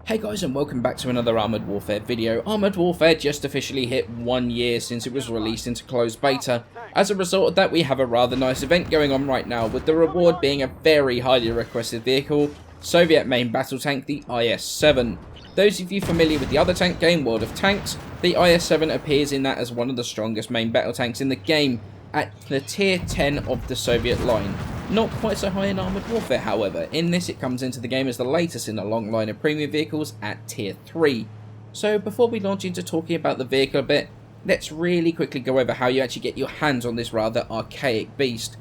Hey guys, and welcome back to another Armoured Warfare video. Armoured Warfare just officially hit 1 year since it was released into closed beta. As a result of that, we have a rather nice event going on right now, with the reward being a very highly requested vehicle, Soviet main battle tank, the IS-7. Those of you familiar with the other tank game, World of Tanks, the IS-7 appears in that as one of the strongest main battle tanks in the game, at the tier 10 of the Soviet line. Not quite so high in Armoured Warfare, however. In this, it comes into the game as the latest in a long line of premium vehicles at tier 3. So before we launch into talking about the vehicle a bit, let's really quickly go over how you actually get your hands on this rather archaic beast.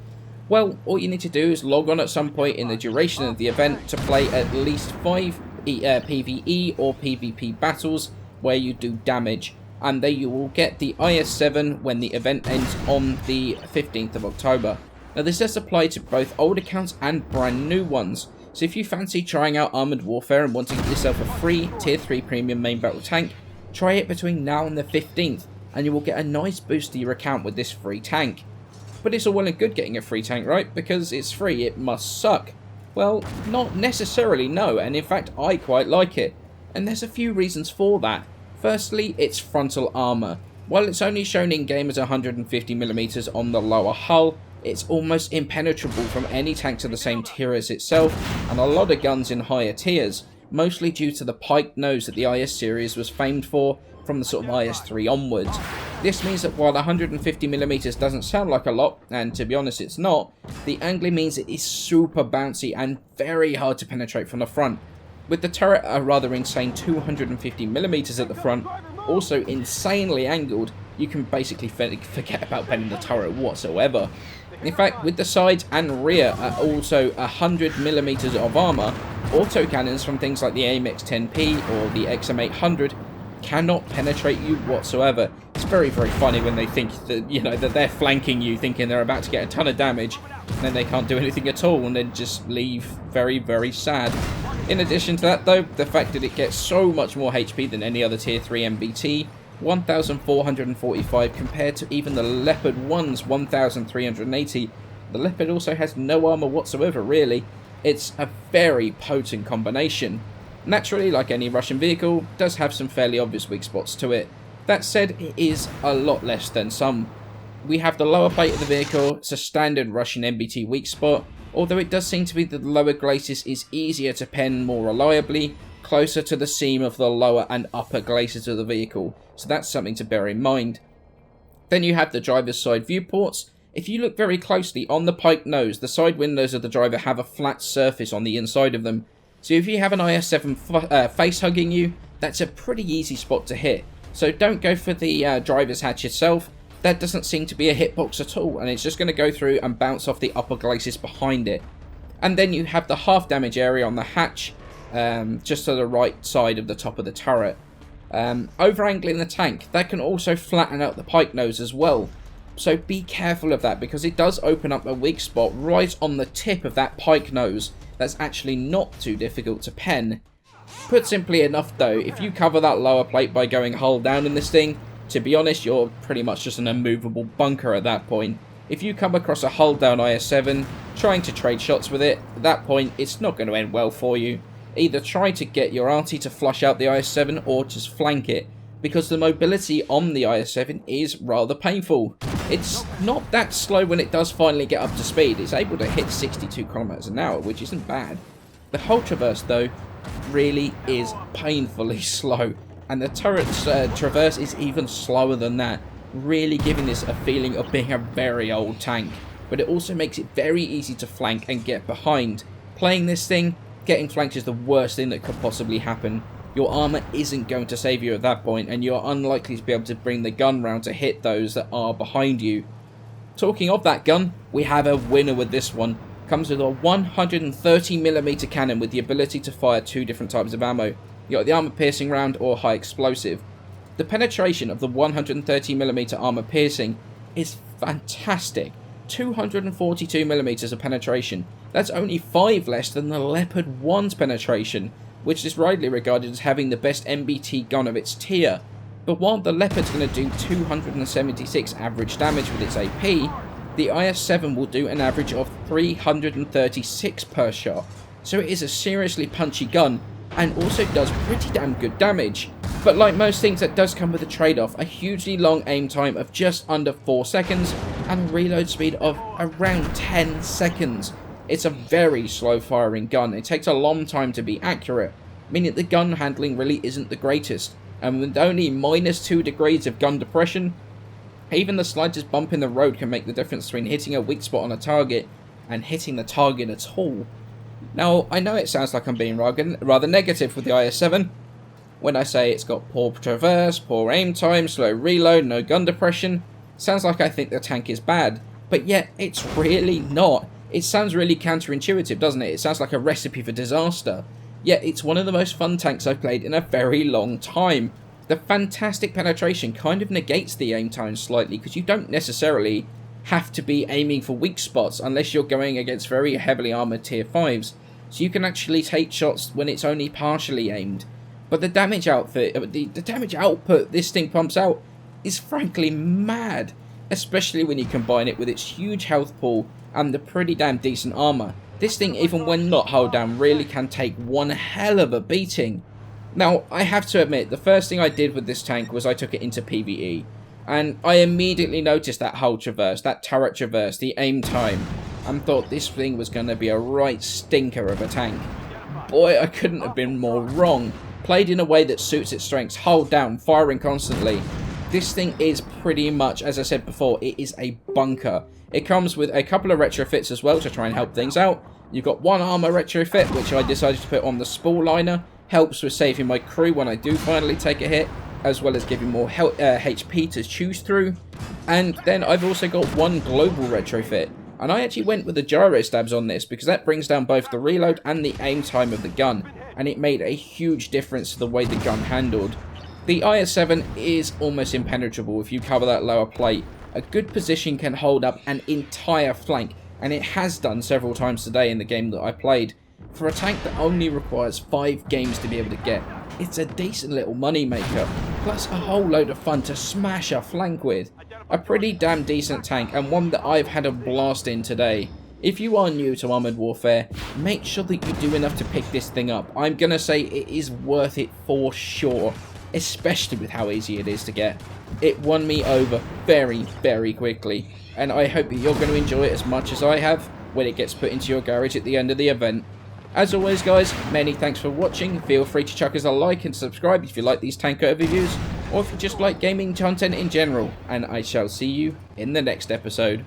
Well, all you need to do is log on at some point in the duration of the event to play at least 5 PvE or PvP battles where you do damage, and then you will get the IS-7 when the event ends on the 15th of October. Now this does apply to both old accounts and brand new ones, so if you fancy trying out Armoured Warfare and want to get yourself a free tier 3 premium main battle tank, try it between now and the 15th, and you will get a nice boost to your account with this free tank. But it's all well and good getting a free tank, right? Because it's free, it must suck. Well, not necessarily, no, and in fact I quite like it, and there's a few reasons for that. Firstly, its frontal armour. While it's only shown in game as 150mm on the lower hull, it's almost impenetrable from any tank to the same tier as itself, and a lot of guns in higher tiers, mostly due to the piked nose that the IS series was famed for from the sort of IS-3 onwards. This means that while 150mm doesn't sound like a lot, and to be honest it's not, the angling means it is super bouncy and very hard to penetrate from the front. With the turret a rather insane 250mm at the front, also insanely angled, you can basically forget about bending the turret whatsoever. In fact, with the sides and rear are also 100mm of armour, autocannons from things like the AMX-10P or the XM800 cannot penetrate you whatsoever. It's very, very funny when they think that, that they're flanking you, thinking they're about to get a ton of damage, and then they can't do anything at all, and then just leave very, very sad. In addition to that though, the fact that it gets so much more HP than any other tier 3 MBT, 1,445 compared to even the Leopard 1's 1,380. The Leopard also has no armour whatsoever really. It's a very potent combination. Naturally, like any Russian vehicle, it does have some fairly obvious weak spots to it. That said, it is a lot less than some. We have the lower plate of the vehicle, it's a standard Russian MBT weak spot, although it does seem to be that the lower glacis is easier to pen more reliably, closer to the seam of the lower and upper glacis of the vehicle, so that's something to bear in mind. Then you have the driver's side viewports. If you look very closely on the piked nose, the side windows of the driver have a flat surface on the inside of them, so if you have an IS-7 face hugging you, that's a pretty easy spot to hit. So don't go for the driver's hatch itself. That doesn't seem to be a hitbox at all, and it's just going to go through and bounce off the upper glacis behind it. And then you have the half damage area on the hatch, just to the right side of the top of the turret. Over-angling the tank, that can also flatten out the pike nose as well. So be careful of that, because it does open up a weak spot right on the tip of that pike nose that's actually not too difficult to pen. Put simply enough though, if you cover that lower plate by going hull down in this thing, to be honest, you're pretty much just an immovable bunker at that point. If you come across a hull down IS-7, trying to trade shots with it, at that point it's not going to end well for you. Either try to get your arty to flush out the IS-7 or just flank it, because the mobility on the IS-7 is rather painful. It's not that slow when it does finally get up to speed. It's able to hit 62 km an hour, which isn't bad. The hull traverse though really is painfully slow, and the turret's traverse is even slower than that, really giving this a feeling of being a very old tank. But it also makes it very easy to flank and get behind. Playing this thing, getting flanked is the worst thing that could possibly happen. Your armour isn't going to save you at that point, and you're unlikely to be able to bring the gun round to hit those that are behind you. Talking of that gun, we have a winner with this one. Comes with a 130mm cannon with the ability to fire 2 different types of ammo. You got the armour piercing round or high explosive. The penetration of the 130mm armour piercing is fantastic. 242mm of penetration. That's only 5 less than the Leopard 1's penetration, which is widely regarded as having the best MBT gun of its tier. But while the Leopard's going to do 276 average damage with its AP, the IS-7 will do an average of 336 per shot. So it is a seriously punchy gun, and also does pretty damn good damage. But like most things, that does come with a trade-off, a hugely long aim time of just under 4 seconds and a reload speed of around 10 seconds. It's a very slow firing gun. It takes a long time to be accurate, meaning the gun handling really isn't the greatest. And with only -2 degrees of gun depression, even the slightest bump in the road can make the difference between hitting a weak spot on a target and hitting the target at all. Now, I know it sounds like I'm being rather negative with the IS-7 when I say it's got poor traverse, poor aim time, slow reload, no gun depression. Sounds like I think the tank is bad, but yet it's really not. It sounds really counterintuitive, doesn't it? It sounds like a recipe for disaster. Yet it's one of the most fun tanks I've played in a very long time. The fantastic penetration kind of negates the aim time slightly, because you don't necessarily have to be aiming for weak spots unless you're going against very heavily armoured tier 5s. So you can actually take shots when it's only partially aimed. But the damage the damage output this thing pumps out is frankly mad, especially when you combine it with its huge health pool and the pretty damn decent armour. This thing, even when not hull down, really can take one hell of a beating. Now, I have to admit, the first thing I did with this tank was I took it into PvE, and I immediately noticed that hull traverse, that turret traverse, the aim time, and thought this thing was going to be a right stinker of a tank. Boy, I couldn't have been more wrong. Played in a way that suits its strengths, hull down, firing constantly. This thing is pretty much, as I said before, it is a bunker. It comes with a couple of retrofits as well to try and help things out. You've got one armor retrofit, which I decided to put on the spool liner. Helps with saving my crew when I do finally take a hit, as well as giving more HP to choose through. And then I've also got one global retrofit. And I actually went with the gyro stabs on this, because that brings down both the reload and the aim time of the gun. And it made a huge difference to the way the gun handled. The IS-7 is almost impenetrable if you cover that lower plate. A good position can hold up an entire flank, and it has done several times today in the game that I played. For a tank that only requires 5 games to be able to get, it's a decent little money maker, plus a whole load of fun to smash a flank with. A pretty damn decent tank, and one that I've had a blast in today. If you are new to Armoured Warfare, make sure that you do enough to pick this thing up. I'm gonna say it is worth it for sure, especially with how easy it is to get. It won me over very, very quickly, and I hope that you're going to enjoy it as much as I have when it gets put into your garage at the end of the event. As always guys, many thanks for watching. Feel free to chuck us a like and subscribe if you like these tank overviews, or if you just like gaming content in general, and I shall see you in the next episode.